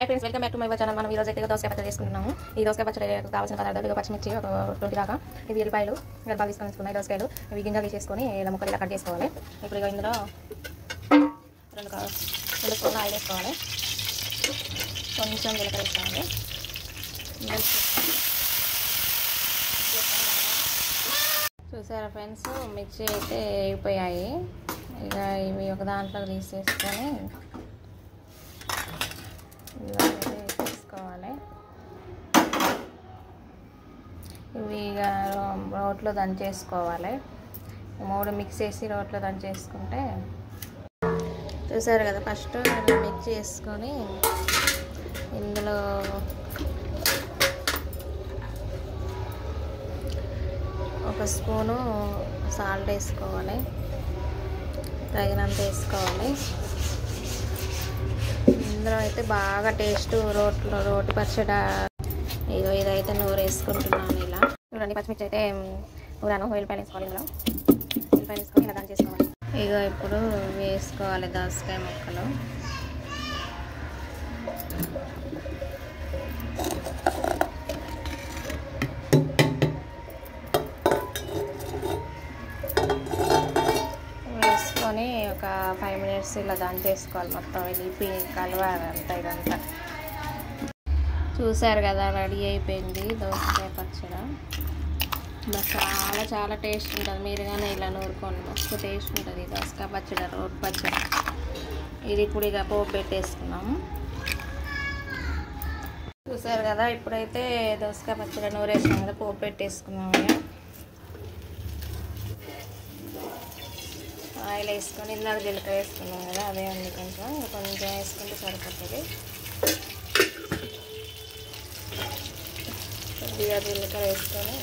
Hi friends, welcome back to my channel. మనం ఈ రోజు అయితే దోసకాయ పచ్చడి చేసుకుంటున్నాము. ఈ దోసకాయ పచ్చడికి కావాల్సిన పదార్థాలు పచ్చిమిర్చి ఒక 20 దాకా, ఇవి ఎల్లిపాయలు గర్భాలు తీసుకొని దోసకాయలు ఇవి గింజలు తీసేసుకొని ఇలా ముక్కలు ఇలా కట్ చేసుకోవాలి. ఇప్పుడు ఇక ఇందులో 2 స్పూన్ల ఆయిల్ వేసుకోవాలి. కొంచెం జీలకర్ర వేసుకోవాలి. చూసారా ఫ్రెండ్స్, మిర్చి అయితే అయిపోయాయి. ఇక ఇవి ఒక దాంట్లో తీసేసుకొని తీసుకోవాలి. ఇవి ఇక రోట్లో దంచేసుకోవాలి. 3 మిక్స్ చేసి రోట్లో దంచేసుకుంటే, చూసారు కదా, ఫస్ట్ మిక్స్ చేసుకొని ఇందులో ఒక స్పూను సాల్ట్ వేసుకోవాలి, తగినంత వేసుకోవాలి. ఇందులో అయితే బాగా టేస్ట్ రోటి పచ్చడి. ఇగో ఇదైతే నూరు వేసుకుంటున్నాను. ఇలా చూడండి, పచ్చిమిర్చి అయితే నూరాను. ఉల్లిపాయలు వేసుకోవాలి. ఇందులో ఉల్లిపాయలు వేసుకొని ఇలా దాన్ని చేసుకోవాలి. ఇగో ఇప్పుడు వేసుకోవాలి దోసకాయ ముక్కలు. వేసుకొని ఒక 5 మినిట్స్ ఇలా దాన్ని చేసుకోవాలి. మొత్తం ఇది కలవాలంతా ఇదంతా. చూసారు కదా, రెడీ అయిపోయింది దోసకాయ పచ్చడి. చాలా చాలా టేస్ట్ ఉంటుంది. మీరు కానీ ఇలా నూరుకోండి, మస్తు టేస్ట్ ఉంటుంది దోసకాయ పచ్చడి, రోటి పచ్చడి. ఇది ఇప్పుడు ఇక పోపు పెట్టేసుకున్నాము. చూసారు కదా, ఇప్పుడైతే దోసకాయ పచ్చడి నూరేసాం కదా, పోపు పెట్టేసుకున్నాము. ఆయిల్ వేసుకొని ఇందాక జీలకర్ర వేసుకున్నాం కదా, అదే ఉంది. కొంచెం వేసుకుంటే సరిపోతుంది. కొద్దిగా జీలకర్ర వేసుకొని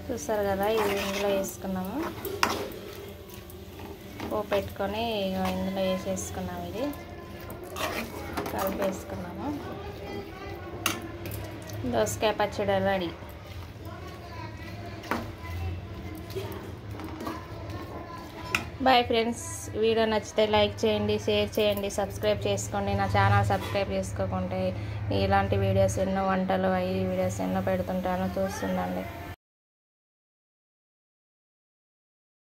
చూసారు కదా, ఇది ఇందులో వేసుకున్నాము. పోపు పెట్టుకొని ఇందులో వేసేసుకున్నాము. ఇది కలిపేసుకున్నాము. దోసకాయ పచ్చడి రెడీ. బాయ్ ఫ్రెండ్స్, వీడియో నచ్చితే లైక్ చేయండి, షేర్ చేయండి, సబ్స్క్రైబ్ చేసుకోండి. నా ఛానల్ సబ్స్క్రైబ్ చేసుకోకుంటే ఇలాంటి వీడియోస్ ఎన్నో, వంటలు అవి వీడియోస్ ఎన్నో పెడుతుంటాను, చూస్తుండండి.